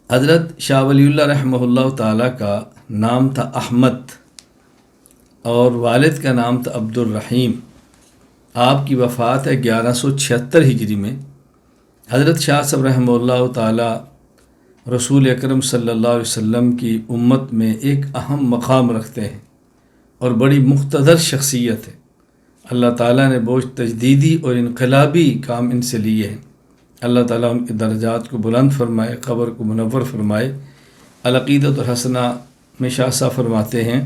حضرت شاہ ولی اللہ رحمہ اللہ تعالیٰ کا نام تھا احمد اور والد کا نام تھا عبد الرحیم۔ آپ کی وفات ہے 1176 ہجری میں۔ حضرت شاہ صاحب رحمہ اللہ تعالیٰ رسول اکرم صلی اللہ علیہ وسلم کی امت میں ایک اہم مقام رکھتے ہیں اور بڑی مقتدر شخصیت ہے۔ اللہ تعالیٰ نے بہت تجدیدی اور انقلابی کام ان سے لیے ہیں۔ اللہ تعالیٰ ان کے درجات کو بلند فرمائے، قبر کو منور فرمائے۔ العقیدۃ الحسنہ میں شاہ صاحب فرماتے ہیں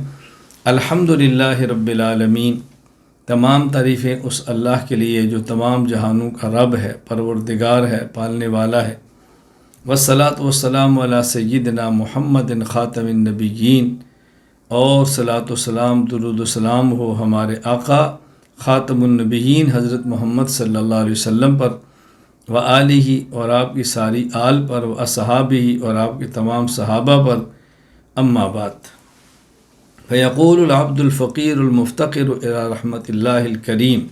الحمدللہ رب العالمین، تمام تعریفیں اس اللہ کے لیے جو تمام جہانوں کا رب ہے، پروردگار ہے، پالنے والا ہے۔ والصلاۃ والسلام علی سیدنا محمد خاتم النبیین، اور صلاۃ و سلام درود و سلام ہو ہمارے آقا خاتم النبیین حضرت محمد صلی اللہ علیہ وسلم پر، و آلہ، اور آپ کی ساری آل پر، و اصحابہ، اور آپ کے تمام صحابہ پر۔ اما بعد، فیقول العبد الفقیر المفتقر الی رحمۃ اللہ الکریم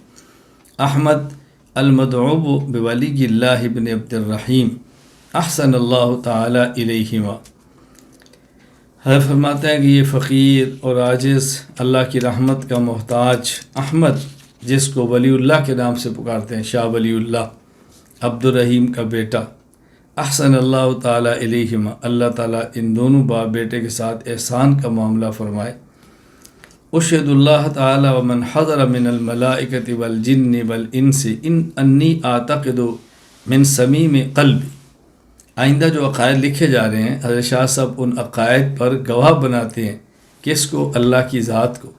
احمد المدعو بولی اللہ بن عبد الرحیم احسن اللہ تعالی الیہما۔ حضرت فرماتا ہے کہ یہ فقیر اور عاجز، اللہ کی رحمت کا محتاج احمد، جس کو ولی اللہ کے نام سے پکارتے ہیں، شاہ ولی اللہ، عبد الرحیم کا بیٹا، احسن اللہ تعالیٰ علیہما، اللہ تعالیٰ ان دونوں باپ بیٹے کے ساتھ احسان کا معاملہ فرمائے۔ اشہد اللہ تعالیٰ ومن حضر من الملائکۃ والجن والانس انی اعتقد من صمیم قلبی۔ آئندہ جو عقائد لکھے جا رہے ہیں، حضرت شاہ صاحب ان عقائد پر گواہ بناتے ہیں، کس کو؟ اللہ کی ذات کو،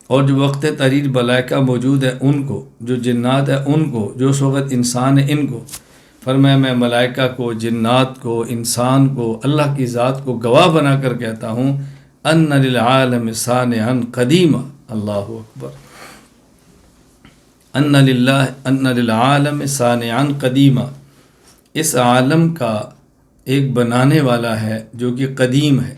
اور جو وقت تحریر ملائکہ موجود ہے ان کو، جو جنات ہے ان کو، جو اس وقت انسان ہے ان کو۔ فرمایا میں ملائکہ کو، جنات کو، انسان کو، اللہ کی ذات کو گواہ بنا کر کہتا ہوں ان للعالم صانعا قدیما، اللہ اکبر، ان للعالم صانعا قدیما، اس عالم کا ایک بنانے والا ہے جو کہ قدیم ہے۔